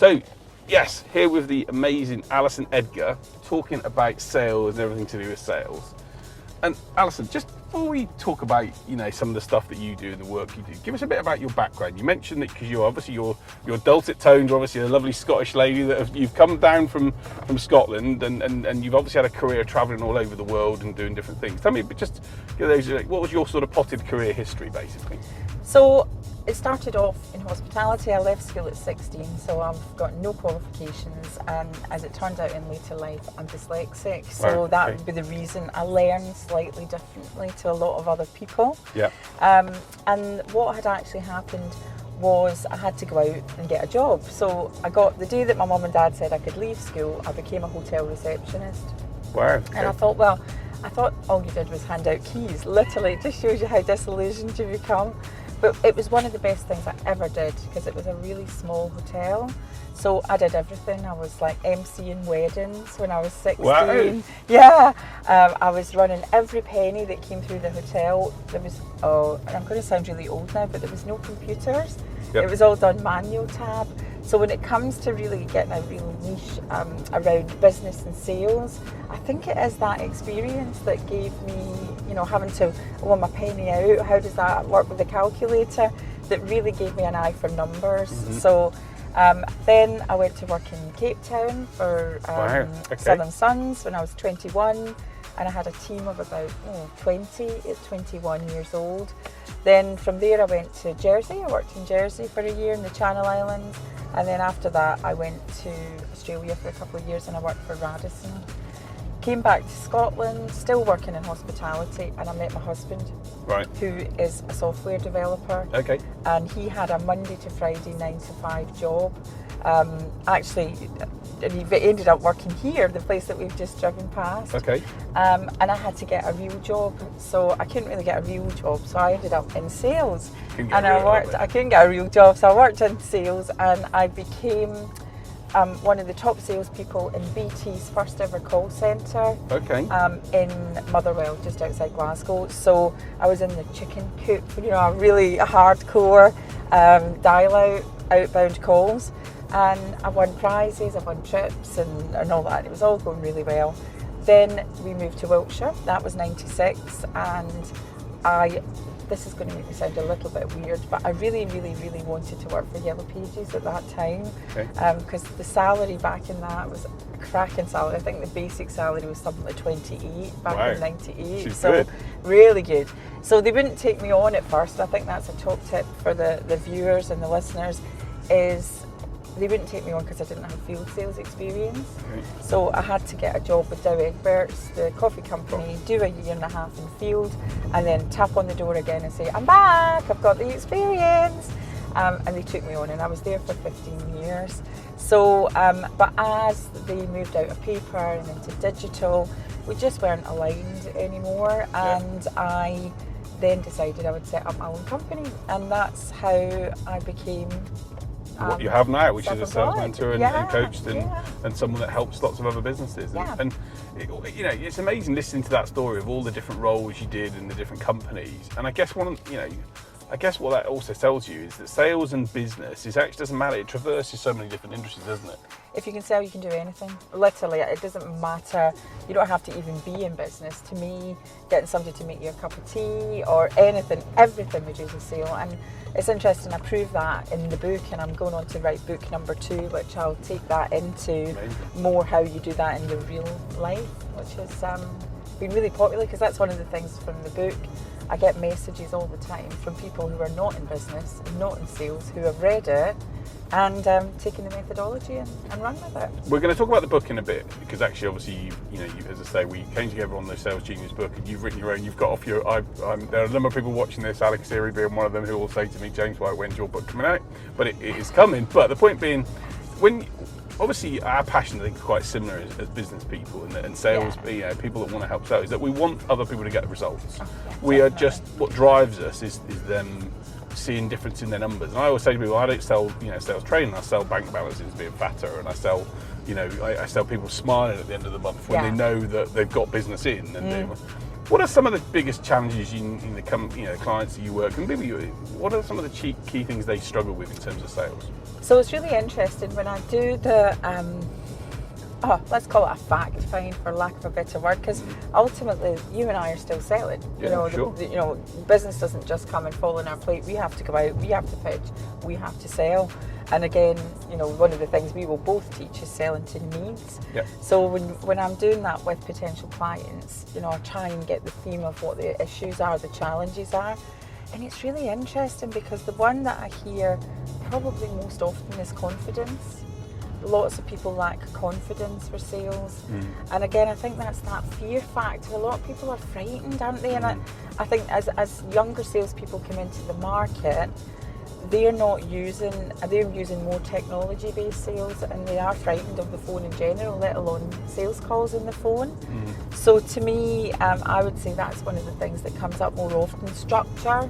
So, yes, here with the amazing Alison Edgar, talking about sales and everything to do with sales. And Alison, just before we talk about, some of the stuff that you do and the work you do, give us a bit about your background. You mentioned that because you're obviously your dulcet tones, you're obviously a lovely Scottish lady that you've come down from Scotland, and you've obviously had a career travelling all over the world and doing different things. Tell me, but just what was your sort of potted career history, basically? So it started off in hospitality. I left school at 16, so I've got no qualifications, and as it turned out in later life, I'm dyslexic, so that would be the reason I learn slightly differently to a lot of other people. Yeah. And what had actually happened was I had to go out and get a job. So I got the day that my mum and dad said I could leave school, I became a hotel receptionist. Wow. Okay. And I thought all you did was hand out keys. Literally, it just shows you how disillusioned you become. But it was one of the best things I ever did because it was a really small hotel. So I did everything. I was like emceeing weddings when I was 16. Wow. Yeah. I was running every penny that came through the hotel. There was, and I'm going to sound really old now, but there was no computers. Yep. It was all done manual tab. So when it comes to really getting a real niche around business and sales, I think it is that experience that gave me, having to want my penny out, how does that work with the calculator, that really gave me an eye for numbers. Mm-hmm. So then I went to work in Cape Town for Southern Suns when I was 21, and I had a team of about 20 at 21 years old. Then from there I went to Jersey. I worked in Jersey for a year in the Channel Islands, and then after that I went to Australia for a couple of years and I worked for Radisson. Came back to Scotland, still working in hospitality, and I met my husband, who is a software developer. Okay. And he had a Monday to Friday 9-to-5 job. Actually, and he ended up working here, the place that we've just driven past. Okay. And I had to get a real job, so I couldn't really get a real job, so I ended up in sales. I couldn't get a real job, so I worked in sales, and I became one of the top salespeople in BT's first ever call centre. Okay. In Motherwell, just outside Glasgow. So I was in the chicken coop, a really hardcore dial-out, outbound calls. And I won prizes, I won trips and all that. It was all going really well. Then we moved to Wiltshire. That was 96, and this is going to make me sound a little bit weird, but I really, really, really wanted to work for Yellow Pages at that time. Okay. Because the salary back in that was a cracking salary. I think the basic salary was something like 28 back in 98. So good. Really good. So they wouldn't take me on at first. I think that's a top tip for the viewers and the listeners, is they wouldn't take me on because I didn't have field sales experience. Okay. So I had to get a job with Dow Egberts, the coffee company, do a year and a half in field, and then tap on the door again and say, I'm back, I've got the experience. And they took me on, and I was there for 15 years. So, but as they moved out of paper and into digital, we just weren't aligned anymore. And I then decided I would set up my own company, and that's how I became what you have now, which is a sales mentor and coach and someone that helps lots of other businesses. And it's amazing listening to that story of all the different roles you did in the different companies. And I guess what that also tells you is that sales and business actually doesn't matter. It traverses so many different industries, doesn't it? If you can sell, you can do anything. Literally, it doesn't matter. You don't have to even be in business. To me, getting somebody to make you a cup of tea or anything, everything we do is a sale. And it's interesting, I prove that in the book, and I'm going on to write book number 2, which I'll take that into more how you do that in your real life, which has been really popular, because that's one of the things from the book. I get messages all the time from people who are not in business, not in sales, who have read it and taken the methodology and run with it. We're going to talk about the book in a bit, because actually, obviously, you as I say, we came together on the Sales Genius book, and you've written your own. You've got off your. There are a number of people watching this, Alex Seary being one of them, who will say to me, "James White, when's your book coming out?" But it is coming. But the point being, obviously our passion, I think, is quite similar as business people and sales, people that want to help sell, is that we want other people to get the results. We are just, what drives us is them seeing difference in their numbers. And I always say to people, I don't sell sales training, I sell bank balances being fatter, and I sell I sell people smiling at the end of the month when they know that they've got business in. And What are some of the biggest challenges in the clients that you work with? What are some of the key things they struggle with in terms of sales? So it's really interesting when I do the, let's call it a fact find for lack of a better word, because ultimately you and I are still selling. Sure. Business doesn't just come and fall on our plate. We have to go out, we have to pitch, we have to sell. And again, one of the things we will both teach is selling to needs. Yep. So when I'm doing that with potential clients, I try and get the theme of what the issues are, the challenges are. And it's really interesting because the one that I hear probably most often is confidence. Lots of people lack confidence for sales. And again, I think that's that fear factor. A lot of people are frightened, aren't they? And I think as younger salespeople come into the market, they're using more technology-based sales, and they are frightened of the phone in general, let alone sales calls on the phone. So to me, I would say that's one of the things that comes up more often: structure,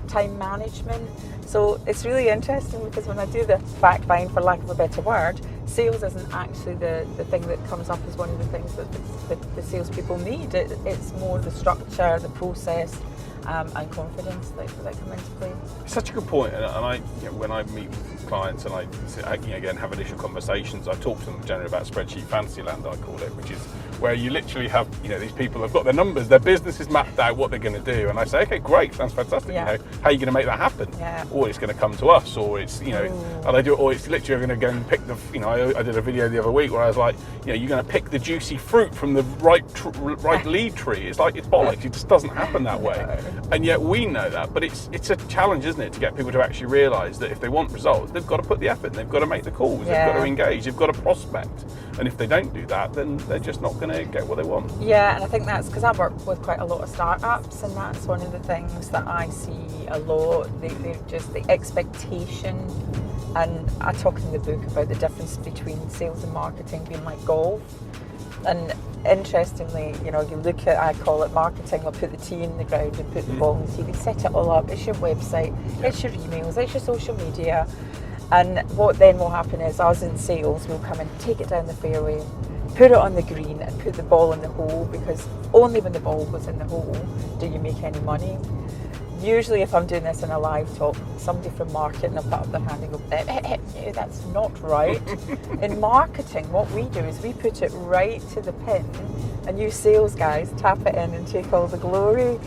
time management. So it's really interesting because when I do the fact find, for lack of a better word, sales isn't actually the thing that comes up as one of the things that the salespeople need. It's more the structure, the process, and confidence that come into play. Such a good point. And I, when I meet with clients and I again have initial conversations, I talk to them generally about spreadsheet fantasy land, I call it, which is where you literally have these people have got their numbers, their business is mapped out, what they're going to do, and I say, okay, great, sounds fantastic. How are you going to make that happen? Or it's going to come to us, or it's and I do it, or it's literally going to go and pick the I did a video the other week where I was like, you're going to pick the juicy fruit from the right lead tree. It's like, it's bollocks. It just doesn't happen that way. And yet we know that, but it's a challenge, isn't it, to get people to actually realise that if they want results, they've got to put the effort in, they've got to make the calls, they've got to engage, they've got to prospect. And if they don't do that, then they're just not going to get what they want. Yeah, and I think that's because I work with quite a lot of startups, and that's one of the things that I see a lot. They're just the expectation. And I talk in the book about the difference between sales and marketing being like golf. And interestingly, you look at, I call it marketing, I'll put the tee in the ground and put the ball in the tee. They set it all up. It's your website, it's your emails, it's your social media. And what then will happen is us in sales will come and take it down the fairway, put it on the green and put the ball in the hole, because only when the ball goes in the hole do you make any money. Usually if I'm doing this in a live talk, somebody from marketing will put up their hand and go, that's not right. In marketing, what we do is we put it right to the pin, and you sales guys tap it in and take all the glory.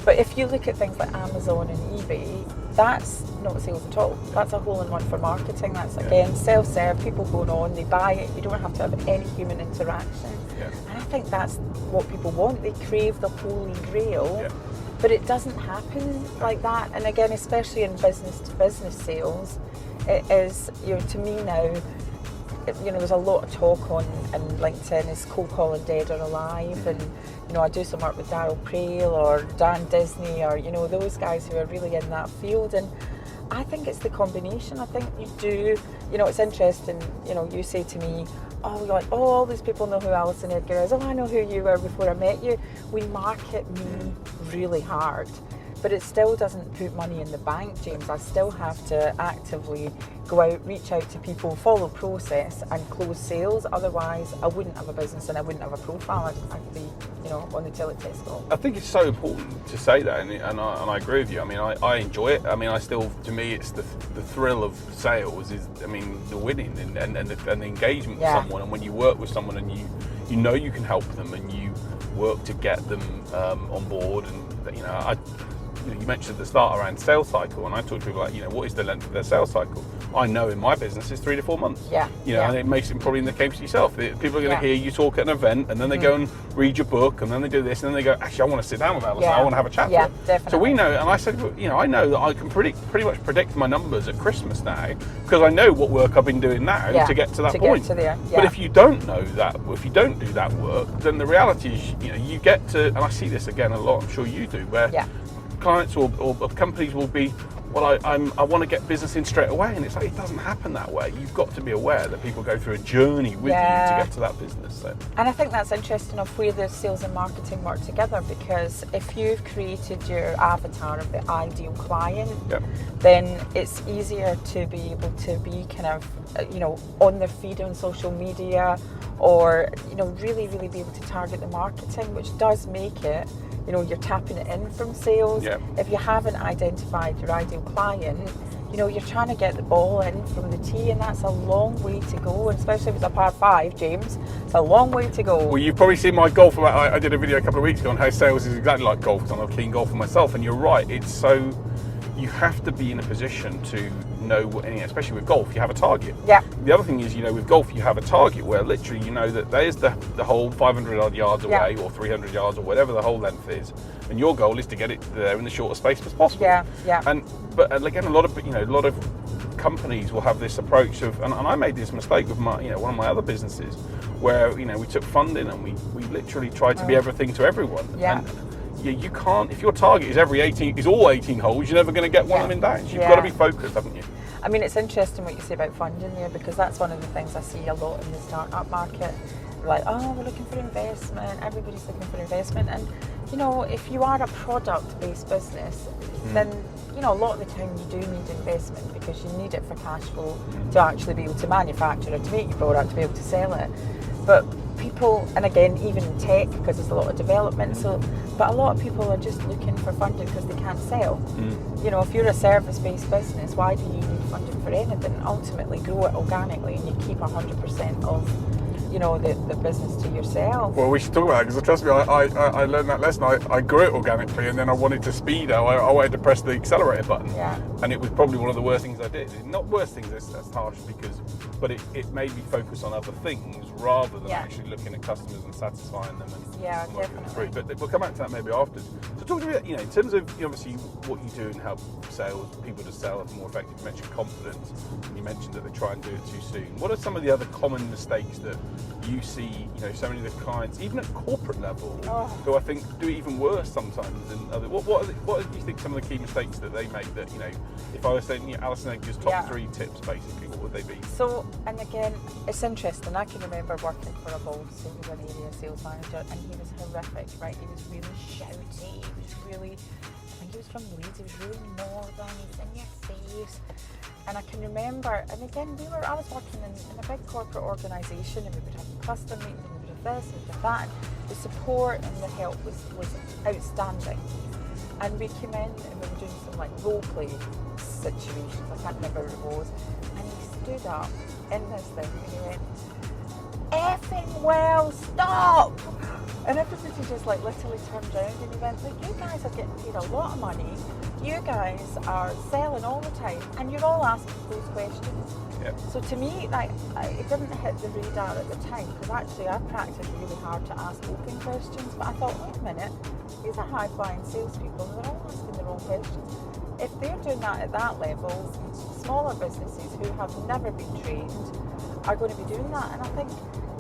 But if you look at things like Amazon and eBay, that's not sales at all. That's a hole-in-one for marketing. That's again self-serve, people going on, they buy it, you don't have to have any human interaction. And I think that's what people want. They crave the holy grail. But it doesn't happen like that. And again, especially in business-to-business sales, it is, to me now, there's a lot of talk on in LinkedIn, is cold calling dead or alive? And, I do some work with Daryl Prale or Dan Disney or, those guys who are really in that field. And I think it's the combination. I think you do, it's interesting, you say to me, all these people know who Alison Edgar is. I know who you were before I met you. We market me really hard, but it still doesn't put money in the bank, James. I still have to actively go out, reach out to people, follow process and close sales. Otherwise, I wouldn't have a business and I wouldn't have a profile. I'd be, on the teletest call. I think it's so important to say that, and I agree with you. I mean, I enjoy it. I mean, to me, it's the thrill of sales is, the winning and the engagement with someone. And when you work with someone and you know you can help them and you work to get them on board, and you mentioned at the start around sales cycle, and I talk to people like, what is the length of their sales cycle? I know in my business it's 3 to 4 months. And it makes it probably in the case of yourself. People are going to hear you talk at an event, and then they go and read your book, and then they do this, and then they go, actually, I want to sit down with Alison. I want to have a chat with her. Definitely. So we know, and I said, I know that I can pretty much predict my numbers at Christmas now, because I know what work I've been doing now to get to that point. Get to there. But if you don't know that, if you don't do that work, then the reality is, you get to, and I see this again a lot, I'm sure you do, where clients or companies will be, I want to get business in straight away, and it's like, it doesn't happen that way. You've got to be aware that people go through a journey with you to get to that business. So. And I think that's interesting of where the sales and marketing work together, because if you've created your avatar of the ideal client, then it's easier to be able to be kind of, on their feed on social media, or, really, really be able to target the marketing, which does make it, you know, you're tapping it in from sales. Yeah. If you haven't identified your ideal client, you know, you're trying to get the ball in from the tee, and that's a long way to go, and especially if it's a par 5, James. It's a long way to go. Well, you've probably seen my golf. I did a video a couple of weeks ago on how sales is exactly like golf, because I'm a keen golfer myself, and you're right. It's so, you have to be in a position to know what, especially with golf, you have a target. Yeah. The other thing is, you know, with golf, you have a target where literally you know that there's the whole 500 odd yards away, or 300 yards, or whatever the whole length is, and your goal is to get it there in the shortest space as possible. Yeah, yeah. But again, a lot of companies will have this approach of, and I made this mistake with my, you know, one of my other businesses, where, you know, we took funding and we literally tried to be everything to everyone. Yeah. And you can't, if your target is all 18 holes, you're never going to get one of them in downs. You've got to be focused, haven't you? I mean, it's interesting what you say about funding there, because that's one of the things I see a lot in the startup market. Like, oh, we're looking for investment, everybody's looking for investment. And, you know, if you are a product-based business, then, you know, a lot of the time you do need investment, because you need it for cash flow to actually be able to manufacture it, to make your product, to be able to sell it. But people, and again, even in tech, because there's a lot of development, but a lot of people are just looking for funding because they can't sell. You know, if you're a service-based business, why do you need funding for anything? Ultimately, grow it organically, and you keep 100% of, you know, the business to yourself. Well, we should talk about that, because trust me, I learned that lesson. I grew it organically, and then I wanted to speed up. I wanted to press the accelerator button, and it was probably one of the worst things I did. Not worst things, that's harsh, but it made me focus on other things rather than actually looking at customers and satisfying them and working them through. But we'll come back to that maybe after. So talk to me, you know, in terms of, obviously what you do and help people to sell more effectively. You mentioned confidence, and you mentioned that they try and do it too soon. What are some of the other common mistakes that you see, you know, so many of the clients, even at corporate level, who I think do it even worse sometimes than others? What do you think some of the key mistakes that they make that, you know, if I was saying, you know, Alison Edgar's top 3 tips, basically, what would they be? So, and again, it's interesting. I can remember working for a boss who was an area sales manager, and he was horrific, right? He was really shouty. He was really, I think he was from Leeds. He was really northern. He was in your face. And I can remember, and again, I was working in a big corporate organisation, and we would have cluster meetings, and we would have this, and we would have that, and the support and the help was outstanding. And we came in and we were doing some like role play situations, I can't remember what it was, and he stood up in this thing and he went, "Effing well, stop!" And everybody just like literally turned around, and he went, "Look, you guys are getting paid a lot of money, you guys are selling all the time, and you're all asking those questions." So to me, like, it didn't hit the radar at the time, because actually I practiced really hard to ask open questions, but I thought, wait a minute, these are high-flying salespeople, and they're all asking the wrong questions. If they're doing that at that level, smaller businesses who have never been trained are going to be doing that. And I think,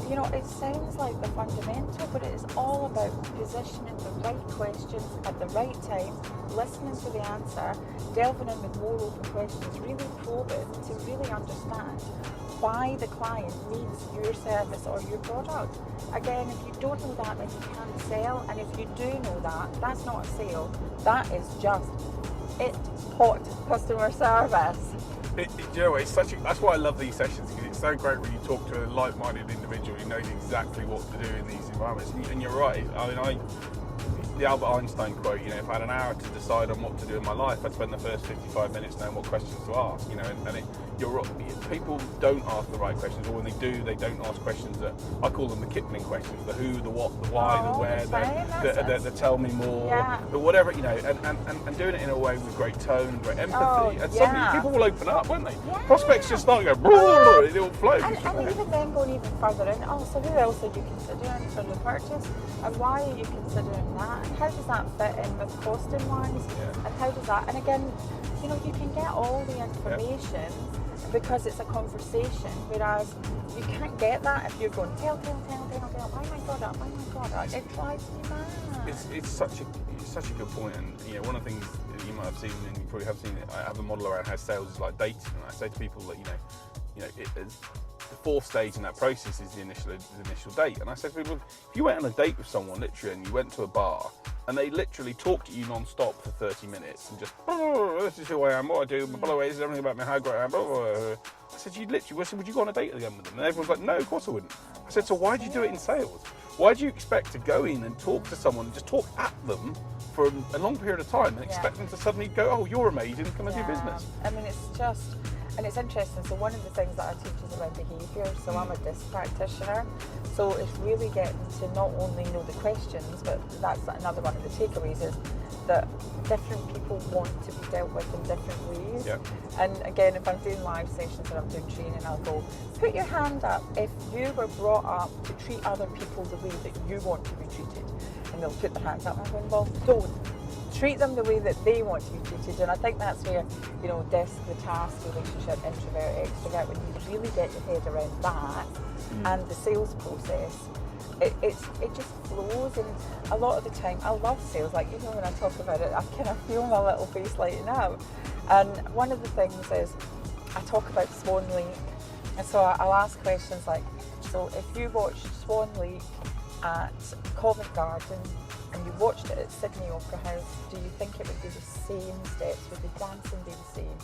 you know, it sounds like the fundamental, but it is all about positioning the right questions at the right time, listening to the answer, delving in with more open questions, really probing to really understand why the client needs your service or your product. Again, if you don't know that, then you can't sell. And if you do know that, that's not a sale. That is just hot customer service. You know, that's why I love these sessions, because it's so great when you talk to a like-minded individual who knows exactly what to do in these environments. And you're right. I mean, the Albert Einstein quote, you know, if I had an hour to decide on what to do in my life, I'd spend the first 55 minutes knowing what questions to ask, you know, people don't ask the right questions, or when they do, they don't ask questions that, I call them the Kipling questions, the who, the what, the why, the where, the tell me more, but whatever, you know, and doing it in a way with great tone, great empathy, and suddenly people will open up, won't they? Prospects just start to go, it all flows. And even then going even further in, so who else are you considering for the purchase, and why are you considering that? And how does that fit in with costing wise? And how does that, and again, you know, you can get all the information because it's a conversation, whereas you can't get that if you're going tell, buy my product, it drives me mad. It's such a good point, and you know, one of the things that you might have seen, and you probably have seen it, I have a model around how sales is like dating, and I say to people that, you know, the fourth stage in that process is the initial date. And I said to people, if you went on a date with someone literally and you went to a bar and they literally talk to you non-stop for 30 minutes and just, this is who I am, what I do, by the way, this is everything about me, how great I am, blah, blah, blah. I said, would you go on a date again with them? And everyone's like, no, of course I wouldn't. I said, so why do you do it in sales? Why do you expect to go in and talk to someone and just talk at them for a long period of time and expect them to suddenly go, oh, you're amazing, come and do business? I mean, and it's interesting. So one of the things that I teach is about behaviour. So I'm a DISC practitioner. So it's really getting to not only know the questions, but that's another one of the takeaways is that different people want to be dealt with in different ways. Yeah. And again, if I'm doing live sessions or I'm doing training, I'll go, put your hand up if you were brought up to treat other people the way that you want to be treated. And they'll put their hands up and I'm going, well, don't. Treat them the way that they want to be treated. And I think that's where, DISC, the task, relationship, introvert, extrovert, when you really get your head around that and the sales process, it just flows. And a lot of the time, I love sales. Like, when I talk about it, I kind of feel my little face lighting up. And one of the things is I talk about Swan Lake. And so I'll ask questions like, so if you watched Swan Lake at Covent Garden and you watched it at Sydney Opera House, do you think it would be the same steps? Would the dancing be the same?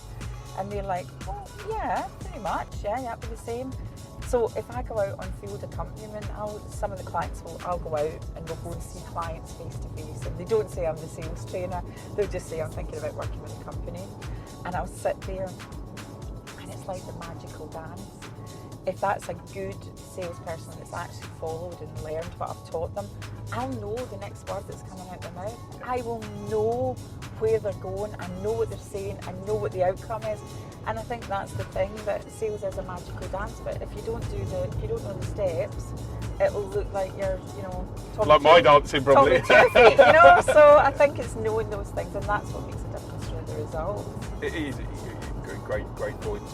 And they're like, well, yeah, pretty much, yeah, it'd be the same. So if I go out on field accompaniment, some of the clients I'll go out and we'll go and see clients face to face, and they don't say I'm the sales trainer, they'll just say I'm thinking about working with a company, and I'll sit there and it's like the magical dance. If that's a good salesperson that's actually followed and learned what I've taught them, I'll know the next word that's coming out their mouth. I will know where they're going, I know what they're saying, I know what the outcome is. And I think that's the thing, that sales is a magical dance, but if you don't know the steps, it'll look like you're, like my dancing probably. So I think it's knowing those things, and that's what makes a difference through the results. It is great points.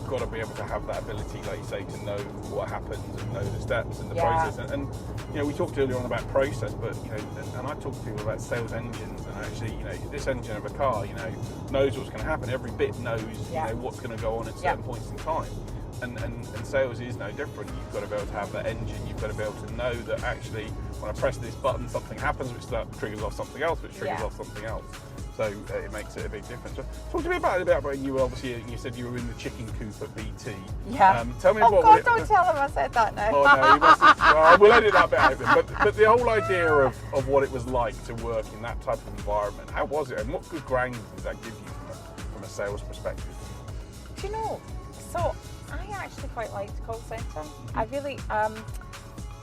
Got to be able to have that ability, like you say, to know what happens and know the steps and the process. And we talked earlier on about process, but and I talk to people about sales engines, and actually, this engine of a car, knows what's going to happen. Every bit knows, what's going to go on at certain points in time. And sales is no different. You've got to be able to have that engine. You've got to be able to know that actually, when I press this button, something happens, which triggers off something else, which triggers off something else. So it makes it a big difference. So talk to me about when you said you were in the chicken coop at BT. Yeah. Tell me God, don't tell them I said that now. Oh no, you mustn't. Well, we'll edit that bit out. But the whole idea of what it was like to work in that type of environment, how was it, and what good grounding did that give you from a sales perspective? Do you know? So I actually quite liked call centre. I really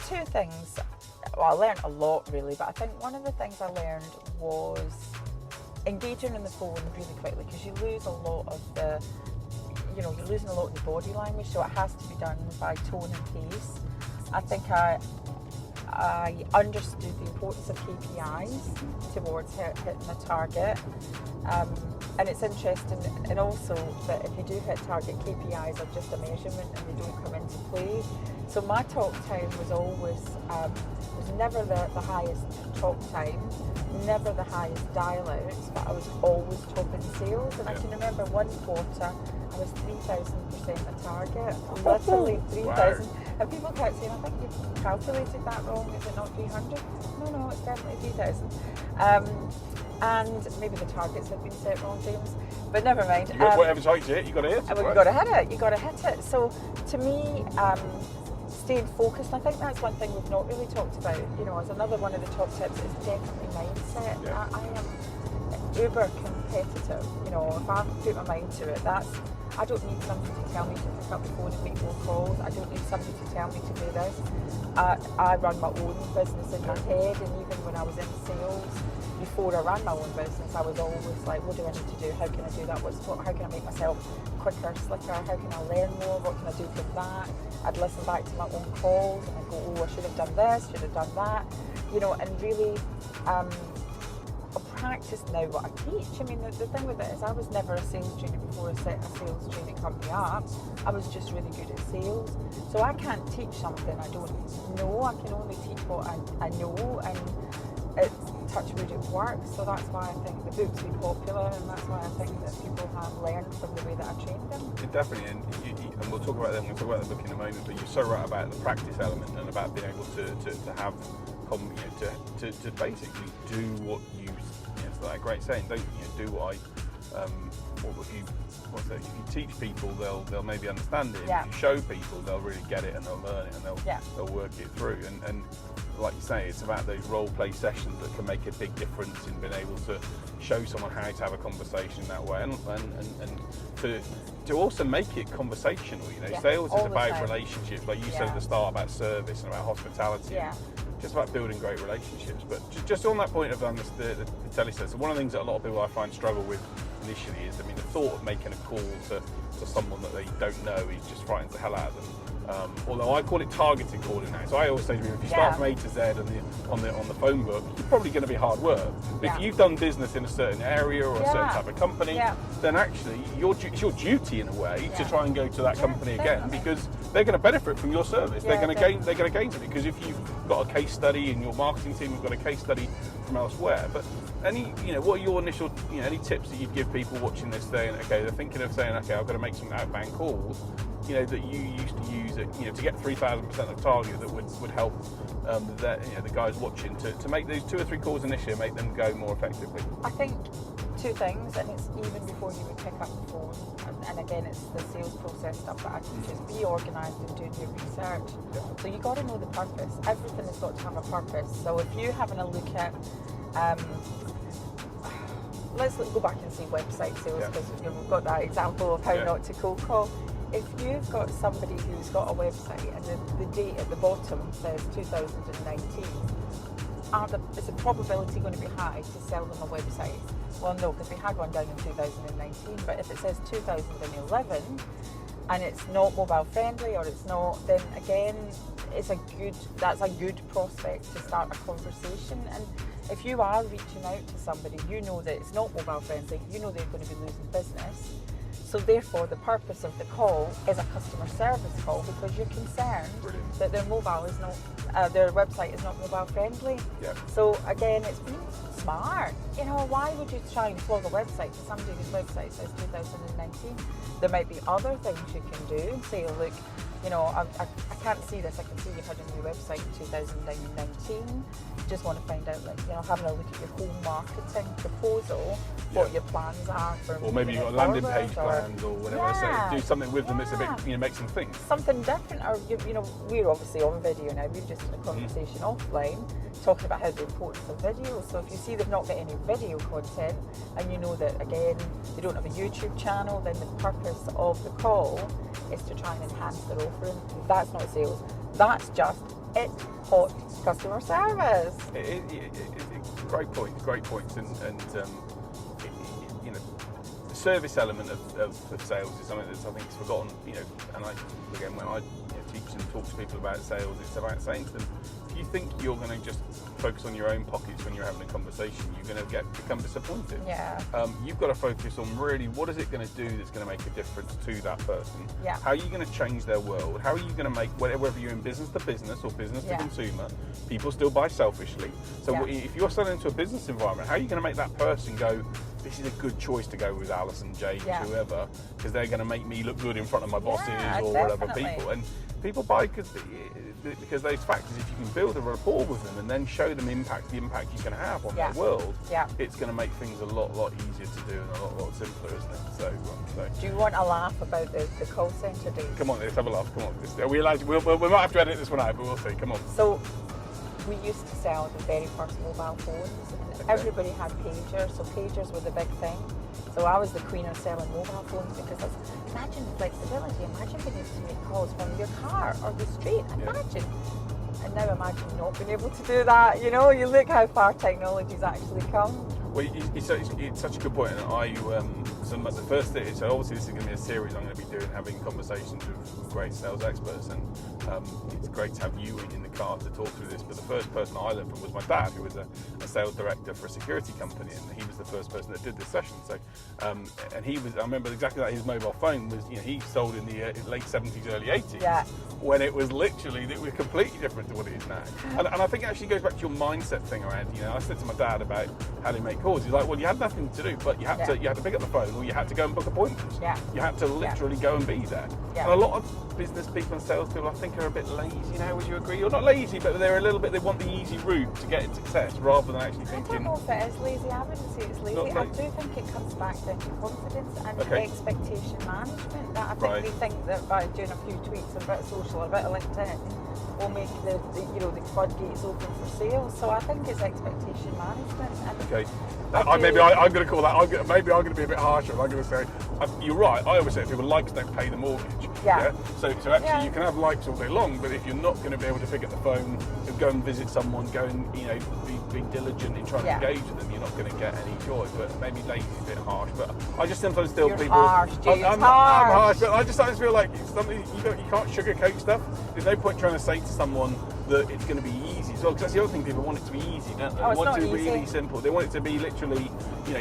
two things. Well, I learned a lot really, but I think one of the things I learned was engaging on the phone really quickly, because you lose a lot of the, you're losing a lot of the body language, so it has to be done by tone and pace. I think I understood the importance of KPIs towards hitting a target, and it's interesting, and also that if you do hit target, KPIs are just a measurement and they don't come into play. So my talk time was always was never the highest talk time, never the highest dial outs, but I was always top in sales. And I can remember one quarter I was 3,000% a target, literally 3,000. Wow. And people kept saying, I think you've calculated that wrong, is it not 300? No, it's definitely 3,000. And maybe the targets have been set wrong, James, but never mind. Whatever target you hit, you got to hit it. You've got to hit it. So to me, staying focused, I think that's one thing we've not really talked about, as another one of the top tips, is definitely mindset. Yeah. I am uber competitive, if I put my mind to it, I don't need somebody to tell me to pick up the phone and make more calls. I don't need somebody to tell me to do this. I run my own business in my head, and even when I was in sales, before I ran my own business, I was always like, what do I need to do? How can I do that? How can I make myself quicker, slicker? How can I learn more? What can I do from that? I'd listen back to my own calls and I'd go, oh, I should have done this, should have done that, and really practice now what I teach. I mean, the thing with it is I was never a sales trainer before I set a sales training company up. I was just really good at sales. So I can't teach something I don't know. I can only teach what I know, and it's touch wood, it works. So that's why I think the book's been popular, and that's why I think that people have learned from the way that I trained them. Definitely, and we'll talk about that. We'll talk about the book in a moment. But you're so right about the practice element and about being able to have to basically do what you. It's that great saying, don't do what I. If you teach people, they'll maybe understand it. Yeah. If you show people, they'll really get it and they'll learn it and they'll work it through. And like you say, it's about those role play sessions that can make a big difference in being able to show someone how to have a conversation that way, and to also make it conversational. Sales is about relationships, like you said at the start, about service and about hospitality. Yeah. Just about building great relationships. But just on that point of the telesales, so one of the things that a lot of people I find struggle with initially is, the thought of making a call to someone that they don't know just frightens the hell out of them. Although I call it targeted calling now. So I always say to people, if you start from A to Z on the phone book, you're probably going to be hard work. But if you've done business in a certain area or a certain type of company, then actually it's your duty in a way to try and go to that company again, because they're going to benefit from your service. They're going to gain from it, because if you've got a case study and your marketing team have got a case study from elsewhere. But what are your initial, any tips that you'd give people watching this saying, okay, they're thinking of saying, okay, I've got to make some outbound calls, that you used to use it, to get 3,000% of target that would help the guys watching to make those 2 or 3 calls initially and make them go more effectively? I think 2 things, and it's even before you would pick up the phone, and again, it's the sales process stuff that I can just be organised and doing your research. So you got to know the purpose. Everything has got to have a purpose. So if you're having a look at let's go back and see website sales, because we've got that example of how not to cold call. If you've got somebody who's got a website and the date at the bottom says 2019, is the probability going to be high to sell them a website? Well, no, because we had one down in 2019, but if it says 2011 and it's not mobile friendly, or it's not, then again, that's a good prospect to start a conversation. And if you are reaching out to somebody, you know that it's not mobile friendly, you know they're going to be losing business. So therefore, the purpose of the call is a customer service call, because you're concerned that their their website is not mobile friendly. So again, it's being smart. Why would you try and flog a website to somebody whose website says 2019? There might be other things you can do and say, look, I can't see this. I can see you've had a new website in 2019. Just want to find out, having a look at your whole marketing proposal, what your plans are for. Or maybe you've got landing page plans or whatever. So do something with them. It's a bit, makes them think. Something different. Or we're obviously on video now. We've just had a conversation offline talking about how the importance of video. So if you see they've not got any video content, and you know that again they don't have a YouTube channel, then the purpose of the call is to try and enhance their offering. That's not sales. That's just hot customer service. Great points, and the service element of sales is something that's, I think, is forgotten. And when I teach and talk to people about sales, it's about saying to them, if you think you're going to just focus on your own pockets when you're having a conversation, you're going to become disappointed. You've got to focus on really what is it going to do that's going to make a difference to that person. How are you going to change their world? How are you going to make, whether you're in business to business or business to consumer, people still buy selfishly. So if you're selling into a business environment, how are you going to make that person go, this is a good choice to go with Alison, James, whoever, because they're going to make me look good in front of my bosses or whatever people. And people buy because those factors. If you can build a rapport with them and then show them the impact you can have on their world, it's going to make things a lot easier to do and a lot simpler, isn't it? So do you want a laugh about the call centre days? Come on, let's have a laugh. Come on, are we allowed? We might have to edit this one out, but we'll see. Come on. So we used to sell the very first mobile phones, and everybody had pagers, so pagers were the big thing. So I was the queen of selling mobile phones, because imagine the flexibility, imagine being able to make calls from your car or the street, imagine. And now imagine not being able to do that, you look how far technology's actually come. Well, it's such a good point, and the first thing, so obviously this is going to be a series I'm going to be doing, having conversations with great sales experts, and it's great to have you in the car to talk through this. But the first person I learned from was my dad, who was a sales director for a security company, and he was the first person that did this session. So, and I remember exactly that his mobile phone was, he sold in the late 70s, early 80s, when it was completely different to what it is now. And I think it actually goes back to your mindset thing around, I said to my dad about how to make calls. pause. He's like, well, you had nothing to do, but you had to pick up the phone, or you had to go and book appointments. Yeah. You had to literally go and be there. Yeah. And a lot of business people and salespeople, I think, are a bit lazy now. Would you agree? Or not lazy, but they're a little bit. They want the easy route to get success rather than actually thinking. I don't know if it is lazy. I wouldn't say it's lazy. I do think it comes back down to confidence and expectation management. That I think they think that by doing a few tweets, a bit of social, a bit of LinkedIn, will make the floodgates open for sales. So I think it's expectation management. And I'm going to call that. Maybe I'm going to be a bit harsher. I'm going to say, you're right. I always say people likes don't pay the mortgage. Yeah. So actually, you can have likes all day long, but if you're not going to be able to pick up the phone and go and visit someone, go and be diligent in trying to engage with them, you're not going to get any joy. But maybe lazy is a bit harsh. But I just sometimes feel people. Harsh, James, I'm harsh, but I just sometimes feel like it's something you can't sugarcoat stuff. There's no point trying to say to someone that it's going to be easy as well, because that's the other thing, people want it to be easy, don't they? They want it to be really simple. They want it to be literally,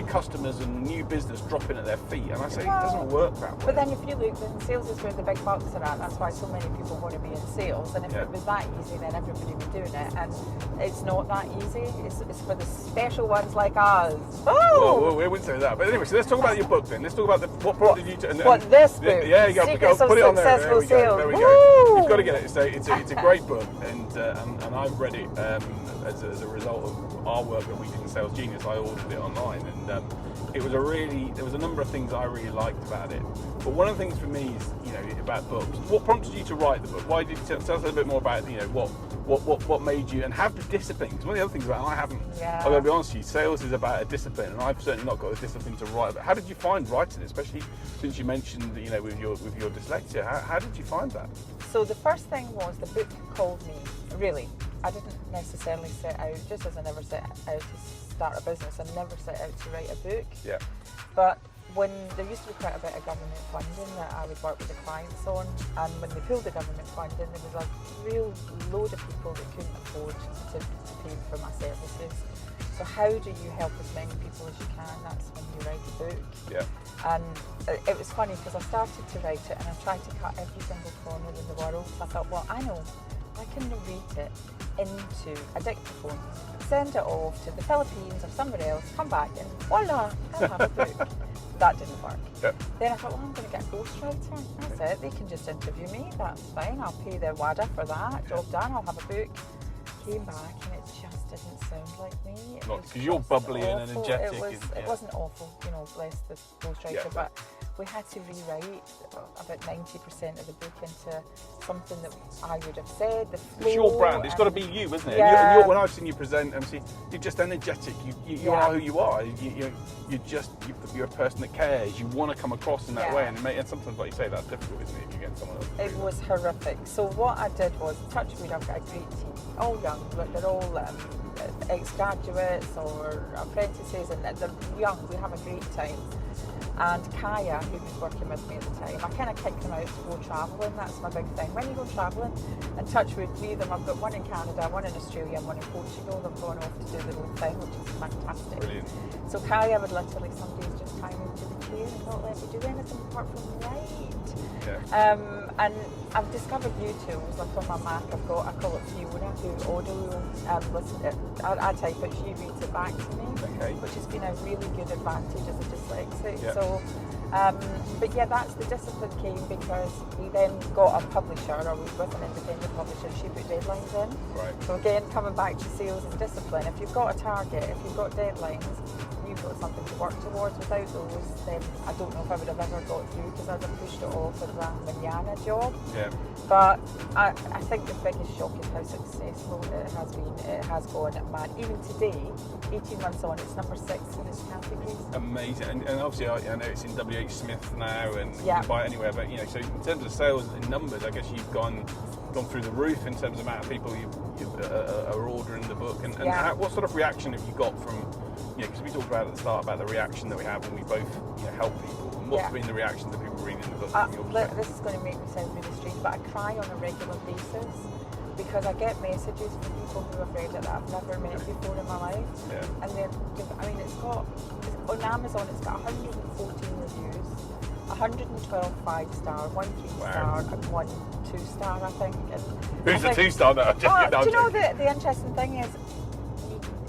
customers and new business dropping at their feet, and I say it doesn't work that way. But then if you look, then sales is where the big bucks are at. That's why so many people want to be in sales, and if it was that easy, then everybody would be doing it, and it's not that easy. It's for the special ones like us. Well, we wouldn't say that, but anyway, so let's talk about your book then. Let's talk about what prompted you to... this book? Yeah, you got to put it on there. There we go. You've got to get it. It's a great book, and I've read it as a result of our work that we did in Sales Genius. I ordered it online, and there was a number of things I really liked about it. But one of the things for me is, about books. What prompted you to write the book? Why did you tell us a little bit more about, what made you, and have the discipline? Because one of the other things about it, I haven't. Yeah. I've got to be honest with you, sales is about a discipline, and I've certainly not got the discipline to write. But how did you find writing it, especially since you mentioned, with your dyslexia? How did you find that? So the first thing was the book called me. Really, I didn't necessarily set out, just as I never set out to start a business, I never set out to write a book. Yeah. But when there used to be quite a bit of government funding that I would work with the clients on, and when they pulled the government funding, there was a real load of people that couldn't afford to pay for my services. So how do you help as many people as you can? That's when you write a book. Yeah. And it was funny because I started to write it and I tried to cut every single corner in the world. So I thought, well, I know, I can narrate it into a dictaphone, send it off to the Philippines or somewhere else, come back and voila, I'll have a book. That didn't work. Yep. Then I thought, well, I'm going to get a ghostwriter. That's it. They can just interview me. That's fine. I'll pay their WADA for that. Job done. I'll have a book. Came back and it just didn't sound like me. Because you're bubbly and energetic. It wasn't awful, bless the ghostwriter, but we had to rewrite about 90% of the book into something that I would have said. The flow, it's your brand. It's got to be you, isn't it? Yeah. And when I've seen you present, and you're just energetic. You are who you are. You're a person that cares. You want to come across in that way, and sometimes, like you say, that's difficult, isn't it? If you get someone else. It was horrific. So what I did was, touch wood, I've got a great team, all young, but they're all ex-graduates or apprentices, and they're young. We have a great time. And Kaya, who was working with me at the time, I kind of kicked them out to go travelling. That's my big thing. When you go travelling, and touch wood, 3 of them, I've got one in Canada, one in Australia, and one in Portugal. They've gone off to do their own thing, which is fantastic. Brilliant. So Kaya would literally, some days just tie me to the chair and not let me do anything apart from write. Yeah. And I've discovered new tools. Like on my Mac, I call it Fiona, who audio I type it, she reads it back to me, which has been a really good advantage as a dyslexic. Yeah. So, but yeah, that's the discipline came because we then got a publisher, or we were with an independent publisher. She put deadlines in. Right. So again, coming back to sales and discipline, if you've got a target, if you've got deadlines, you've got something to work towards. Without those, then I don't know if I would have ever got through because I'd have pushed it off as a manana job. Yeah. But I think the biggest shock is how successful it has been. It has gone mad. Even today, 18 months on, it's number 6 in its categories. Amazing. And obviously, I know it's in WHSmith now, and you can buy it anywhere. But so in terms of sales in numbers, I guess you've gone through the roof in terms of the amount of people you are ordering the book. And what sort of reaction have you got from? Because we talked about at the start about the reaction that we have when we both help people. And what's been the reaction that people reading the book? This is going to make me sound really strange, but I cry on a regular basis because I get messages from people who have read it that I've never met before in my life. Yeah. And it's got on Amazon. It's got 114 reviews, 112 5-star, 1 3-star, and 1 2-star. I think. And who's the 2-star now? Do you know the interesting thing is?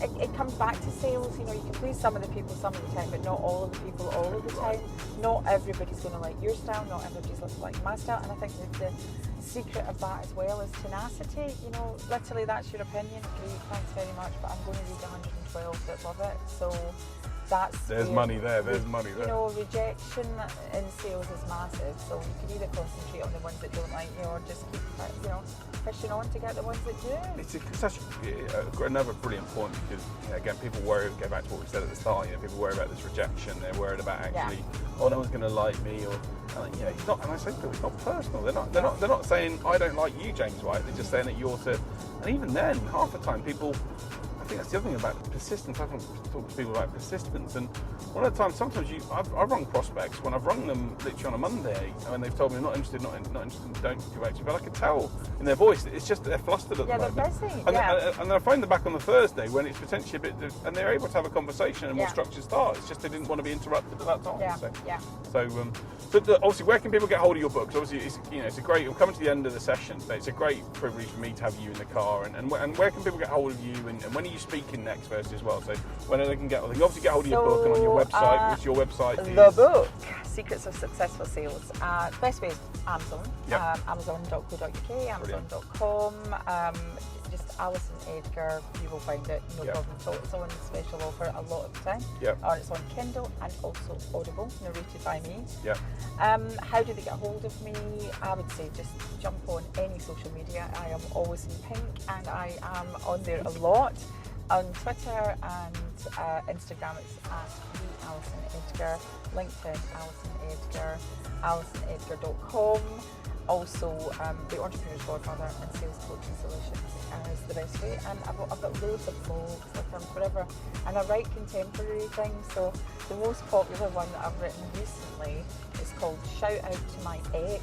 it comes back to sales. You know, you can please some of the people some of the time, but not all of the people all of the time. Not everybody's going to like your style, not everybody's going to like my style, and I think that the secret of that as well is tenacity. You know, literally that's your opinion, great, thanks very much, but I'm going to read 112 that love it. So there's money there. You know, rejection in sales is massive, so you can either concentrate on the ones that don't like you or just keep, you know, pushing on to get the ones that do. It's such another brilliant point, because, you know, again, people worry, go back to what we said at the start, you know, people worry about this rejection, they're worried about actually, oh, no one's going to like me, or, you know, it's not, and I say to people, it's not personal. They're not saying, I don't like you, James White, they're just saying that you're to, and even then, half the time, people, I think that's the other thing about persistence. I often talk to people about persistence, and one of the times, sometimes I've rung prospects when I've rung them literally on a Monday, and they've told me not interested, don't go back to you, but I can tell in their voice that it's just that they're flustered at the moment. They're busy. And then I phone them back on the Thursday when it's potentially a bit, and they're able to have a conversation and more structured start. It's just they didn't want to be interrupted at that time. But obviously, where can people get hold of your books? Obviously, it's a great. We're coming to the end of the session. It's a great privilege for me to have you in the car. And where can people get hold of you? And when are you speaking next, first as well? So when they can obviously get hold of your book and on your website. Which your website the book, Secrets of Successful Sales. Best way is Amazon. Amazon.co.uk, Amazon.com. Just Alison Edgar, you will find it, no problem at all. It's on special offer a lot of the time. It's on Kindle and also Audible, narrated by me. How do they get hold of me? I would say just jump on any social media. I am always in pink, and I am on there a lot. On Twitter and Instagram, it's at the Alison Edgar. LinkedIn, Alison Edgar. AlisonEdgar.com. Also, the Entrepreneur's Godmother and Sales Coaching Solutions is the best way. And I've got loads of blogs, whatever, and I write contemporary things. So the most popular one that I've written recently is called Shout Out to My Ex.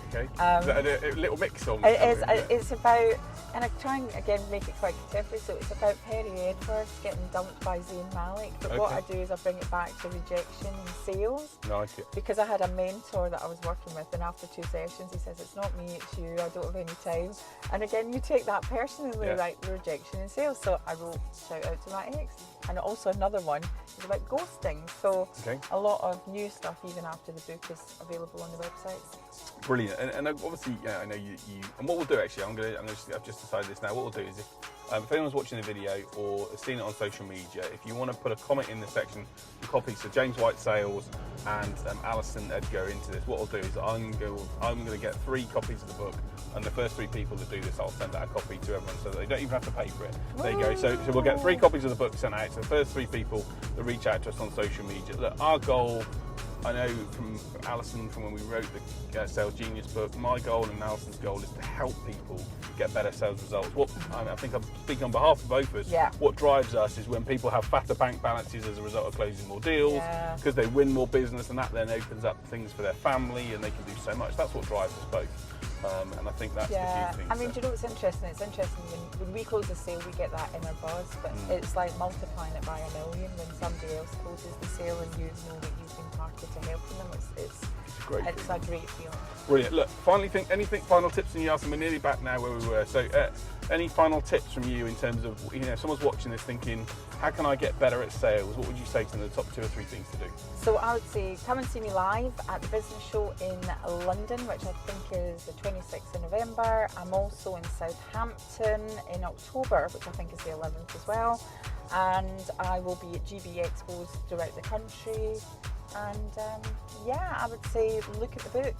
Okay. Is that a little mix song? It is. It's about, and I try and again make it quite contemporary. So it's about Perry Edwards getting dumped by Zayn Malik. But what I do is I bring it back to rejection in sales. Nice. Because I had a mentor that I was working with, and after 2 sessions, he says, "It's not me, it's you. I don't have any time." And again, you take that personally, right? Rejection in sales. So I wrote Shout Out to My Ex, and also another one is about ghosting. So a lot of new stuff even after the book is available on the website. Brilliant, and obviously, I know you. And what we'll do actually, I've just decided this now. What we'll do is, if anyone's watching the video or has seen it on social media, if you want to put a comment in the section, copy so James White Sales and Alison Edgar into this. What I'll do is I'm going to get 3 copies of the book, and the first 3 people that do this, I'll send out a copy to everyone, so that they don't even have to pay for it. There you go. So we'll get 3 copies of the book sent out to the first 3 people that reach out to us on social media. Look, our goal, I know from Alison, from when we wrote the Sales Genius book, my goal and Alison's goal is to help people get better sales results. I think I'm speaking on behalf of both of us. What drives us is when people have fatter bank balances as a result of closing more deals, because they win more business, and that then opens up things for their family, and they can do so much. That's what drives us both. And I think that's the key thing. I mean, do you know what's interesting? It's interesting when we close a sale, we get that inner buzz, but it's like multiplying it by 1,000,000 when somebody else closes the sale and you know that you've been parted to helping them. It's a great feeling. Brilliant. Look, anything final tips from you, Alison? We're nearly back now where we were. So, any final tips from you in terms of, if someone's watching this thinking, how can I get better at sales? What would you say to them, the top 2 or 3 things to do? So I would say come and see me live at the business show in London, which I think is the 26th of November. I'm also in Southampton in October, which I think is the 11th as well. And I will be at GB Expos throughout the country. And I would say look at the book.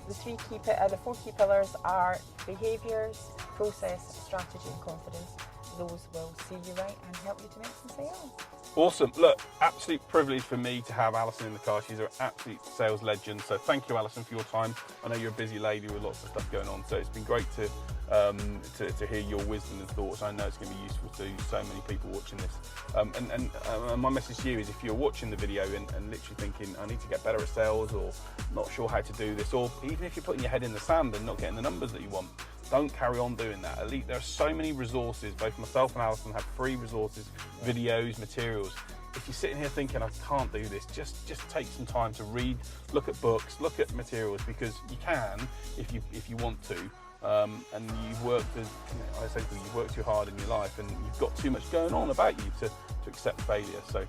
The 4 key pillars are behaviours, process, strategy and confidence. Those will see you right and help you to make some sales. Awesome. Look, absolute privilege for me to have Alison in the car. She's an absolute sales legend. So thank you, Alison, for your time. I know you're a busy lady with lots of stuff going on. So it's been great to hear your wisdom and thoughts. I know it's going to be useful to so many people watching this. And my message to you is, if you're watching the video and literally thinking, I need to get better at sales, or not sure how to do this, or even if you're putting your head in the sand and not getting the numbers that you want, don't carry on doing that. At least there are so many resources. Both myself and Alison have free resources, videos, materials. If you're sitting here thinking, I can't do this, just take some time to read, look at books, look at materials, because you can if you want to. and you've worked as, I say to you, you've worked too hard in your life, and you've got too much going on about you to accept failure. So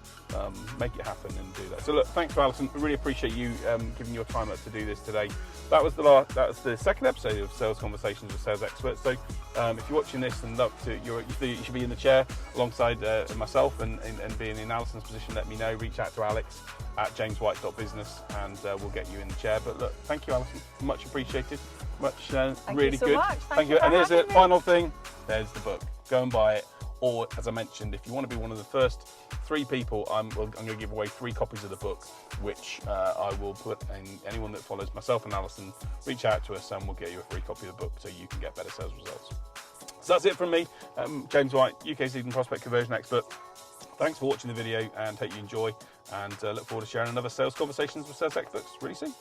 make it happen and do that. So look, thanks to Alison. I really appreciate you giving your time up to do this today. That was the second episode of Sales Conversations with Sales Experts. So if you're watching this and look to you should be in the chair alongside myself and being in Alison's position, let me know. Reach out to Alex at jameswhite.business and we'll get you in the chair. But look, thank you, Alison. Much appreciated. Much really so good. much. Thank you. And here's the final thing. There's the book. Go and buy it. Or, as I mentioned, if you want to be one of the first 3 people, I'm going to give away 3 copies of the book, which I will put in. Anyone that follows myself and Alison, reach out to us and we'll get you a free copy of the book so you can get better sales results. So that's it from me, James White, UK's leading prospect conversion expert. Thanks for watching the video and hope you enjoy, and look forward to sharing another Sales Conversations with Sales Experts really soon.